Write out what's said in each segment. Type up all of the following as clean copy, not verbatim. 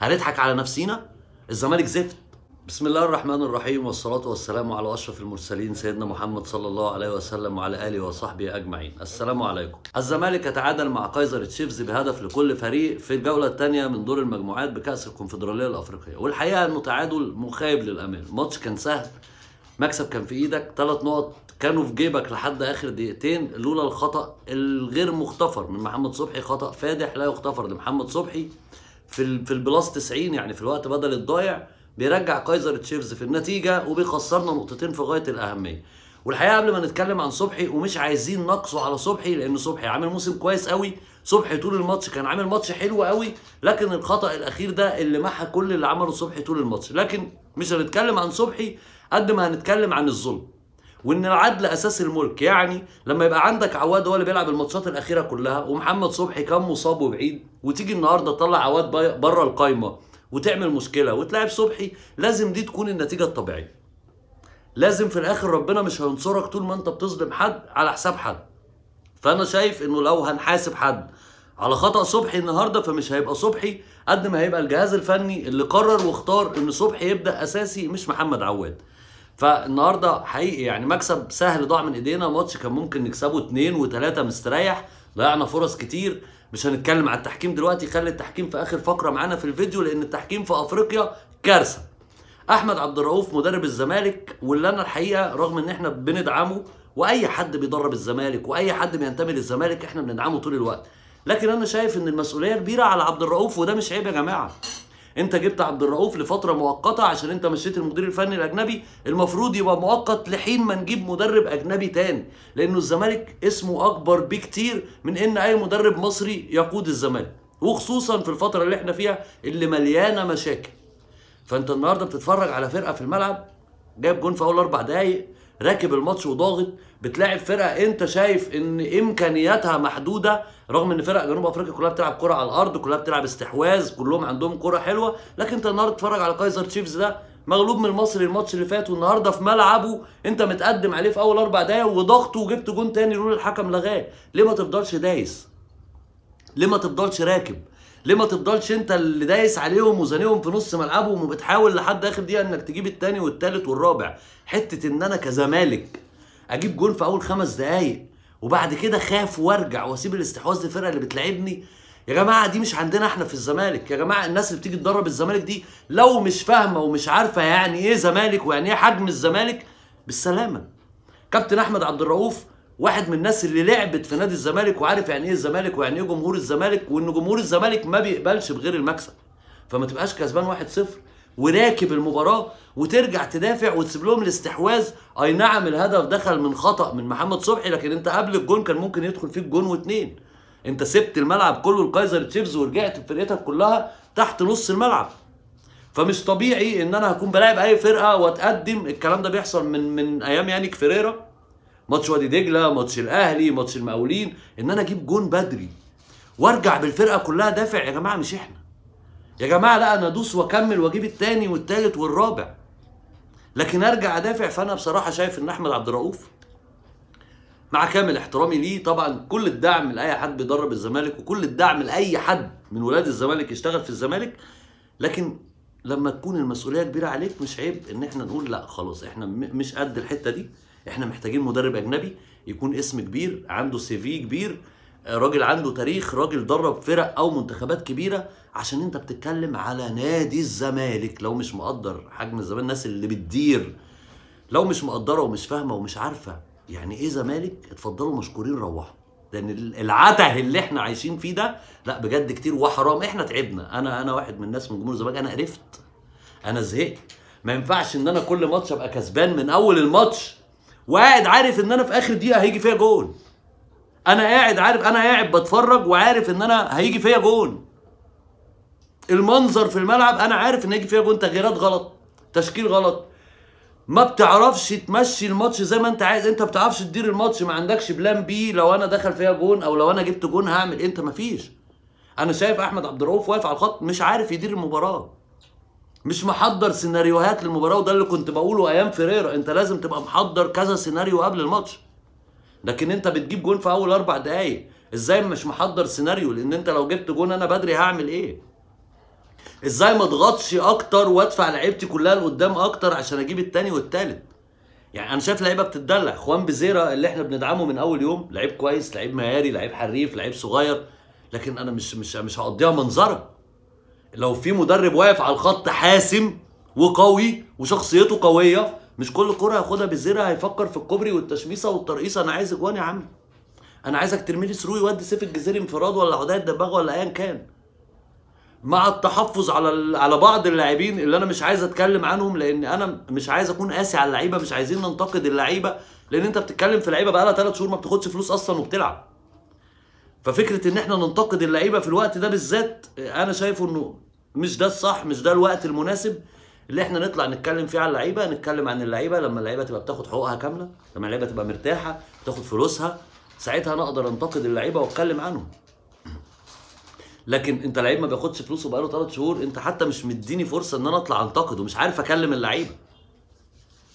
هنضحك على نفسينا؟ الزمالك زفت. بسم الله الرحمن الرحيم، والصلاة والسلام على أشرف المرسلين سيدنا محمد صلى الله عليه وسلم وعلى آله وصحبه أجمعين. السلام عليكم. الزمالك يتعادل مع كايزر تشيفز بهدف لكل فريق في الجولة الثانية من دور المجموعات بكأس الكونفدرالية الأفريقية، والحقيقة إنه تعادل مخيب للأمال. الماتش كان سهل، مكسب كان في إيدك، 3 نقط كانوا في جيبك لحد آخر دقيقتين لولا الخطأ الغير مغتفر من محمد صبحي، خطأ فادح لا يغتفر لمحمد صبحي في البلاس 90، يعني في الوقت بدل الضايع، بيرجع كايزر تشيفز في النتيجه وبيخسرنا نقطتين في غايه الاهميه. والحقيقه قبل ما نتكلم عن صبحي، ومش عايزين نقصه على صبحي لان صبحي عامل موسم كويس قوي، صبحي طول الماتش كان عامل ماتش حلو قوي، لكن الخطا الاخير ده اللي محى كل اللي عمله صبحي طول الماتش. لكن مش هنتكلم عن صبحي قد ما هنتكلم عن الظلم، وان العدل اساس الملك. يعني لما يبقى عندك عواد هو اللي بيلعب الماتشات الاخيره كلها، ومحمد صبحي كان مصاب وبعيد، وتيجي النهارده تطلع عواد بره القايمه وتعمل مشكله وتلاعب صبحي، لازم دي تكون النتيجه الطبيعيه. لازم في الاخر ربنا مش هينصرك طول ما انت بتظلم حد على حساب حد. فانا شايف انه لو هنحاسب حد على خطأ صبحي النهارده، فمش هيبقى صبحي قد ما هيبقى الجهاز الفني اللي قرر واختار ان صبحي يبدا اساسي مش محمد عواد. فالنهارده حقيقي يعني مكسب سهل ضاع من ايدينا، ماتش كان ممكن نكسبه 2 و3 مستريح، ضيعنا فرص كتير. مش هنتكلم على التحكيم دلوقتي، خلي التحكيم في اخر فقره معانا في الفيديو، لان التحكيم في افريقيا كارثه. احمد عبد الرؤوف مدرب الزمالك، واللي انا الحقيقه رغم ان احنا بندعمه، واي حد بيدرب الزمالك واي حد بينتمي للزمالك احنا بندعمه طول الوقت، لكن انا شايف ان المسؤوليه كبيره على عبد الرؤوف، وده مش عيب يا جماعه. انت جبت عبد الرؤوف لفتره مؤقته عشان انت مشيت المدير الفني الاجنبي، المفروض يبقى مؤقت لحين ما نجيب مدرب اجنبي تاني، لانه الزمالك اسمه اكبر بكتير من ان اي مدرب مصري يقود الزمالك، وخصوصا في الفتره اللي احنا فيها اللي مليانه مشاكل. فانت النهارده بتتفرج على فرقه في الملعب جايب جون في اول 4 دقايق، راكب الماتش وضاغط، بتلاعب فرقه انت شايف ان امكانياتها محدوده، رغم ان فرق جنوب افريقيا كلها بتلعب كره على الارض، كلها بتلعب استحواذ، كلهم عندهم كره حلوه، لكن انت النهارده تتفرج على كايزر تشيفز ده مغلوب من المصري الماتش اللي فات، والنهارده في ملعبه انت متقدم عليه في اول 4 دقايق وضغطه وجبت جون تاني لولا الحكم لغاه. ليه ما تفضلش دايس؟ ليه ما تفضلش راكب؟ ليه ما تفضلش انت اللي دايس عليهم وزانيهم في نص ملعبهم وبتحاول لحد اخر دقيقه انك تجيب الثاني والثالث والرابع؟ حته ان انا كزمالك اجيب جون في اول 5 دقايق وبعد كده خاف وارجع واسيب الاستحواذ للفرقه اللي بتلعبني، يا جماعه دي مش عندنا احنا في الزمالك. يا جماعه الناس اللي بتيجي تدرب الزمالك دي لو مش فاهمه ومش عارفه يعني ايه زمالك ويعني ايه حجم الزمالك، بالسلامه. كابتن احمد عبد الرؤوف واحد من الناس اللي لعبت في نادي الزمالك وعارف يعني ايه الزمالك ويعني ايه جمهور الزمالك، وان جمهور الزمالك ما بيقبلش بغير المكسب. فما تبقاش كسبان 1-0 وراكب المباراه وترجع تدافع وتسيب لهم الاستحواذ. اي نعم الهدف دخل من خطأ من محمد صبحي، لكن انت قبل الجون كان ممكن يدخل فيك جون و2. انت سبت الملعب كله لكايزر تشيفز ورجعت بفرقتك كلها تحت نص الملعب. فمش طبيعي ان انا هكون بلاعب اي فرقه واتقدم. الكلام ده بيحصل من ايام يانيك فيريرا، ماتش وادي دجله، ماتش الاهلي، ماتش المقاولين، ان انا اجيب جون بدري وارجع بالفرقه كلها دافع. يا جماعه مش احنا يا جماعه، لا انا ادوس واكمل واجيب الثاني والثالث والرابع، لكن ارجع ادافع. فانا بصراحه شايف ان احمد عبد الرؤوف، مع كامل احترامي ليه طبعا، كل الدعم لاي حد بيدرب الزمالك وكل الدعم لاي حد من ولاد الزمالك يشتغل في الزمالك، لكن لما تكون المسؤوليه كبيره عليك مش عيب ان احنا نقول لا خلاص احنا مش قد الحته دي، احنا محتاجين مدرب اجنبي يكون اسم كبير، عنده سي في كبير، راجل عنده تاريخ، راجل درب فرق او منتخبات كبيره، عشان انت بتتكلم على نادي الزمالك. لو مش مقدر حجم الزمالك، الناس اللي بتدير لو مش مقدره ومش فاهمه ومش عارفه يعني ايه زمالك، اتفضلوا مشكورين روحوا، لان العته اللي احنا عايشين فيه ده لا بجد كتير وحرام. احنا تعبنا، انا واحد من الناس من جمهور الزمالك، انا قرفت، انا زهقت. ما ينفعش ان انا كل ماتش ابقى كسبان من اول الماتش وقاعد عارف ان انا في اخر دقيقه هيجي فيها جون. انا قاعد عارف، انا قاعد بتفرج وعارف ان انا هيجي فيها جون. المنظر في الملعب انا عارف ان هيجي فيها جون، تغييرات غلط، تشكيل غلط، ما بتعرفش تمشي الماتش زي ما انت عايز، انت ما بتعرفش تدير الماتش، ما عندكش بلان بي لو انا دخل فيها جون او لو انا جبت جون هعمل انت ما فيش. انا شايف احمد عبد الرؤوف واقف على الخط مش عارف يدير المباراه، مش محضر سيناريوهات للمباراه، وده اللي كنت بقوله ايام فيريرا، انت لازم تبقى محضر كذا سيناريو قبل الماتش. لكن انت بتجيب جون في اول 4 دقايق، ازاي مش محضر سيناريو؟ لان انت لو جبت جون انا بدري هعمل ايه؟ ازاي ما اضغطش اكتر وادفع لعيبتي كلها لقدام اكتر عشان اجيب التاني والتالت؟ يعني انا شايف لعيبه بتتدلع. خوان بيزيرا اللي احنا بندعمه من اول يوم لعيب كويس، لعيب مهاري، لعيب حريف، لعيب صغير، لكن انا مش هقضيها منظره. لو في مدرب واقف على الخط حاسم وقوي وشخصيته قويه، مش كل كره هياخدها بيزيرا هيفكر في الكوبري والتشميصه والترقيصه. انا عايز اجوان يا عم، انا عايزك ترمي لي ثرو يودي سيف الجزيري انفراد ولا عدايه دباغ ولا ايا كان، مع التحفظ على بعض اللاعبين اللي انا مش عايز اتكلم عنهم، لان انا مش عايز اكون قاسي على اللعيبه، مش عايزين ننتقد اللعيبه، لان انت بتتكلم في لعيبه بقى لها 3 شهور ما بتاخدش فلوس اصلا وبتلعب. ففكره ان احنا ننتقد اللعيبه في الوقت ده بالذات انا شايفه انه مش ده الصح، مش ده الوقت المناسب اللي احنا نطلع نتكلم فيه على اللعيبه. نتكلم عن اللعيبه لما اللعيبه تبقى بتاخد حقوقها كامله، لما اللعيبه تبقى مرتاحه تاخد فلوسها، ساعتها انا اقدر انتقد اللعيبه واتكلم عنهم. لكن انت لعيب ما بياخدش فلوسه بقاله 3 شهور، انت حتى مش مديني فرصه ان انا اطلع انتقد ومش عارف اكلم اللعيبه.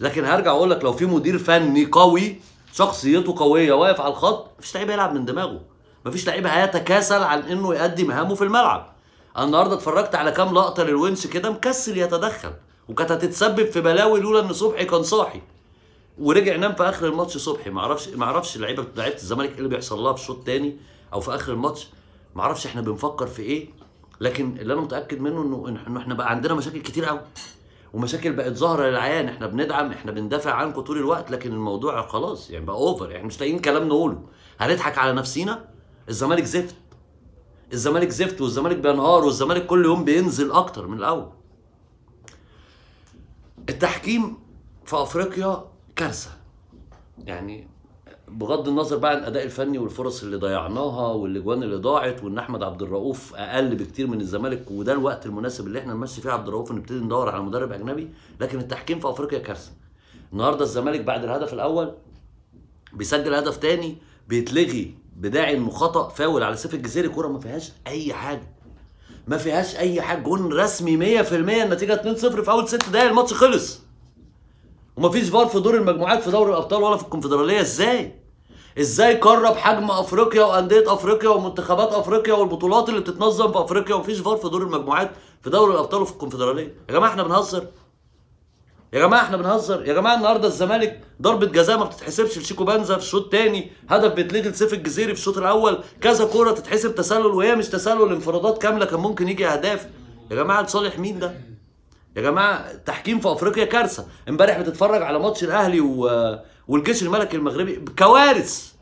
لكن هرجع اقول لك، لو في مدير فني قوي شخصيته قويه واقف على الخط، مفيش لعيب هيلعب من دماغه، مفيش لعيب هيتكاسل عن انه يؤدي مهامه في الملعب. انا النهارده اتفرجت على كام لقطه للونش كده مكسل يتدخل، وكانت هتتسبب في بلاوي لولا ان صبحي كان صاحي ورجع نام في اخر الماتش. صبحي ما اعرفش لعيبه الزمالك ايه اللي بيحصل لها في الشوط الثاني او في اخر الماتش، ما اعرفش احنا بنفكر في ايه. لكن اللي انا متاكد منه انه احنا بقى عندنا مشاكل كتير قوي، ومشاكل بقت ظاهره للعيان. احنا بندعم، احنا بندافع عنكم طول الوقت، لكن الموضوع خلاص يعني بقى اوفر، يعني مش لاقيين كلام نقوله. هنضحك على نفسينا؟ الزمالك زفت، الزمالك زفت، والزمالك بينهار، والزمالك كل يوم بينزل اكتر من الاول. التحكيم في افريقيا كارثه، يعني بغض النظر بقى عن الاداء الفني والفرص اللي ضيعناها والاجوان اللي ضاعت، وان احمد عبد الرؤوف اقل بكتير من الزمالك، وده الوقت المناسب اللي احنا نمشي فيه عبد الرؤوف ونبتدي ندور على مدرب اجنبي. لكن التحكيم في افريقيا كارثه. النهارده الزمالك بعد الهدف الاول بيسجل هدف تاني بيتلغي بداعي انه خطا فاول على سيف الجزيري، كوره ما فيهاش اي حاجه، ما فيهاش اي حاجه، جون رسمي 100%، النتيجه 2-0 في اول 6 دقايق الماتش خلص. ومفيش فار في دور المجموعات في دوري الابطال ولا في الكونفدراليه. ازاي قرب حجم افريقيا وانديه افريقيا ومنتخبات افريقيا والبطولات اللي بتتنظم في افريقيا ومفيش فار في دور المجموعات في دوري الابطال وفي الكونفدراليه؟ يا جماعه احنا بنهزر، يا جماعه احنا بنهزر، يا جماعه. النهارده الزمالك ضربه جزاء ما بتتحسبش لشيكو بنزا في الشوط الثاني، هدف بيتلغي لسيف الجزيري في الشوط الاول، كذا كوره تتحسب تسلل وهي مش تسلل، انفرادات كامله كان ممكن يجي اهداف. يا جماعه لصالح مين ده؟ يا جماعه التحكيم في افريقيا كارثه. امبارح بتتفرج على ماتش الاهلي والجيش الملكي المغربي، كوارث.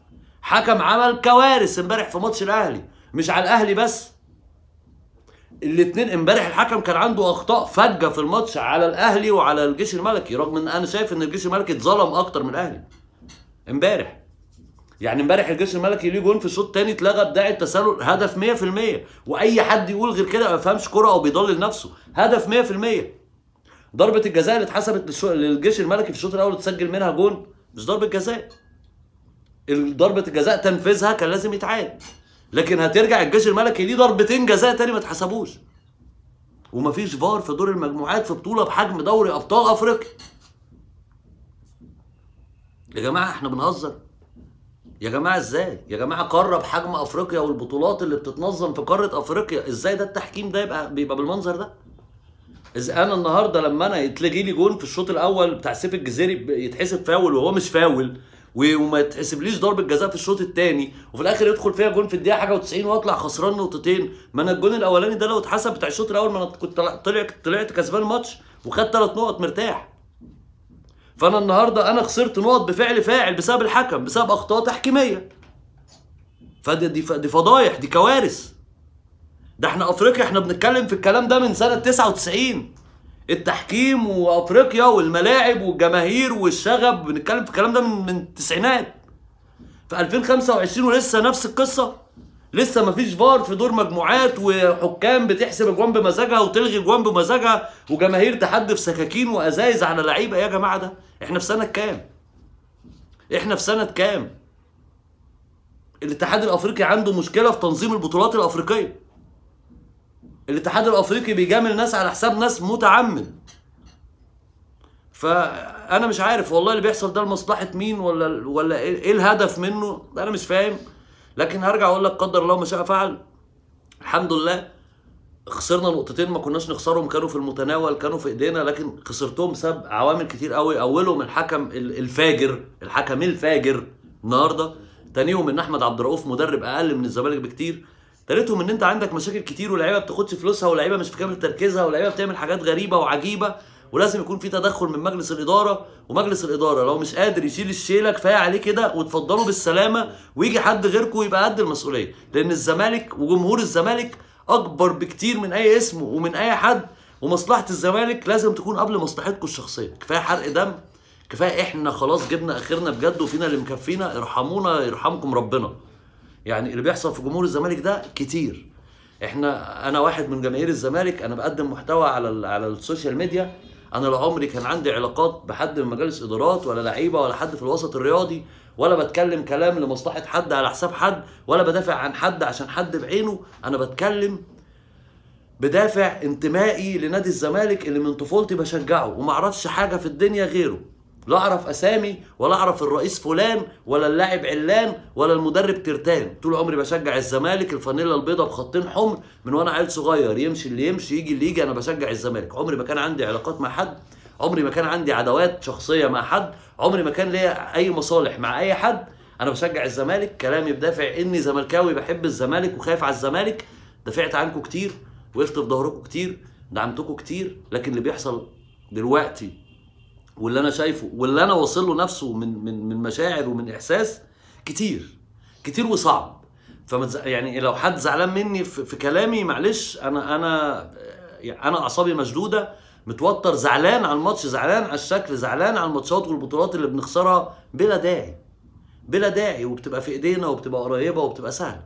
حكم عمل كوارث امبارح في ماتش الاهلي، مش على الاهلي بس، الاثنين. امبارح الحكم كان عنده اخطاء فجه في الماتش على الاهلي وعلى الجيش الملكي، رغم ان انا شايف ان الجيش الملكي اتظلم اكتر من الاهلي امبارح. يعني امبارح الجيش الملكي ليه جون في الشوط الثاني اتلغى بداعي التسلل، هدف 100%، واي حد يقول غير كده ما بيفهمش كوره او بيضلل نفسه. هدف 100%. ضربه الجزاء اللي اتحسبت للجيش الملكي في الشوط الاول اتسجل منها جون، مش ضربه جزاء. ضربه الجزاء تنفيذها كان لازم يتعاد، لكن هترجع الجيش الملكي ليه ضربتين جزاء تاني ما اتحسبوش. ومفيش فار في دور المجموعات في بطوله بحجم دوري ابطال افريقيا. يا جماعه احنا بنهزر؟ يا جماعه ازاي؟ يا جماعه قاره بحجم افريقيا والبطولات اللي بتتنظم في قاره افريقيا، ازاي ده التحكيم ده بيبقى بالمنظر ده؟ اذا انا النهارده لما انا يتلغي لي جون في الشوط الاول بتاع سيف الجزيري يتحسب فاول وهو مش فاول، وما يتحسبليش ضربه جزاء في الشوط الثاني، وفي الاخر يدخل فيها جون في الدقيقه حاجه و90 واطلع خسران نقطتين. ما انا الجون الاولاني ده لو اتحسب بتاع الشوط الاول ما انا كنت طلعت كسبان الماتش وخدت 3 نقط مرتاح. فانا النهارده انا خسرت نقط بفعل فاعل بسبب الحكم، بسبب اخطاء تحكيميه. دي فضايح، دي كوارث. ده احنا افريقيا احنا بنتكلم في الكلام ده من سنه 99. التحكيم وافريقيا والملاعب والجماهير والشغب، بنتكلم في الكلام ده من التسعينات. في 2025 ولسه نفس القصه، لسه مفيش فار في دور مجموعات، وحكام بتحسب اجوان بمزاجها وتلغي اجوان بمزاجها، وجماهير تحدف سكاكين وازايز على لعيبه. يا جماعه ده احنا في سنه كام؟ احنا في سنه كام؟ الاتحاد الافريقي عنده مشكله في تنظيم البطولات الافريقيه. الاتحاد الافريقي بيجامل ناس على حساب ناس متعمد. فانا مش عارف والله اللي بيحصل ده لمصلحه مين ولا ايه الهدف منه، انا مش فاهم. لكن هرجع اقول لك قدر الله ما شاء فعل. الحمد لله خسرنا نقطتين ما كناش نخسرهم، كانوا في المتناول، كانوا في ايدينا، لكن خسرتهم بسبب عوامل كتير قوي. اولهم الحكم الفاجر، الحكم الفاجر النهارده. تانيهم ان احمد عبد الرؤوف مدرب اقل من الزمالك بكتير. تالتهم ان انت عندك مشاكل كتير، ولاعيبه بتاخدش فلوسها، ولاعيبه مش في كامل تركيزها، ولاعيبه بتعمل حاجات غريبه وعجيبه، ولازم يكون في تدخل من مجلس الاداره. ومجلس الاداره لو مش قادر يشيل الشيله كفايه عليه كده، وتفضلوا بالسلامه، ويجي حد غيركم يبقى قد المسؤوليه. لان الزمالك وجمهور الزمالك اكبر بكتير من اي اسم ومن اي حد، ومصلحه الزمالك لازم تكون قبل مصلحتكم الشخصيه. كفايه حرق دم، كفايه احنا خلاص جبنا اخرنا بجد، وفينا اللي مكفينا. ارحمونا يرحمكم ربنا. يعني اللي بيحصل في جمهور الزمالك ده كتير. انا واحد من جماهير الزمالك، انا بقدم محتوى على السوشيال ميديا. انا لا عمري كان عندي علاقات بحد من مجالس ادارات ولا لعيبه ولا حد في الوسط الرياضي، ولا بتكلم كلام لمصلحه حد على حساب حد، ولا بدافع عن حد عشان حد بعينه. انا بتكلم بدافع انتمائي لنادي الزمالك اللي من طفولتي بشجعه، وما اعرفش حاجه في الدنيا غيره. لا اعرف اسامي، ولا اعرف الرئيس فلان، ولا اللاعب علان، ولا المدرب ترتان. طول عمري بشجع الزمالك، الفانيلا البيضاء بخطين حمر من وانا عيل صغير. يمشي اللي يمشي، يجي اللي يجي، انا بشجع الزمالك. عمري ما كان عندي علاقات مع حد، عمري ما كان عندي عداوات شخصيه مع حد، عمري ما كان ليا اي مصالح مع اي حد. انا بشجع الزمالك، كلامي بدافع اني زملكاوي بحب الزمالك وخايف على الزمالك. دافعت عنكم كتير، وقفت في ظهركم كتير، دعمتكم كتير. لكن اللي بيحصل دلوقتي واللي انا شايفه واللي انا واصل له نفسه من مشاعر ومن احساس كتير كتير وصعب. يعني لو حد زعلان مني في كلامي، معلش. انا اعصابي مشدوده، متوتر، زعلان على الماتش، زعلان على الشكل، زعلان على الماتشات والبطولات اللي بنخسرها بلا داعي، بلا داعي، وبتبقى في ايدينا وبتبقى قريبه وبتبقى سهله.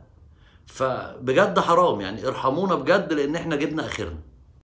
فبجد حرام يعني، ارحمونا بجد، لان احنا جبنا اخرنا.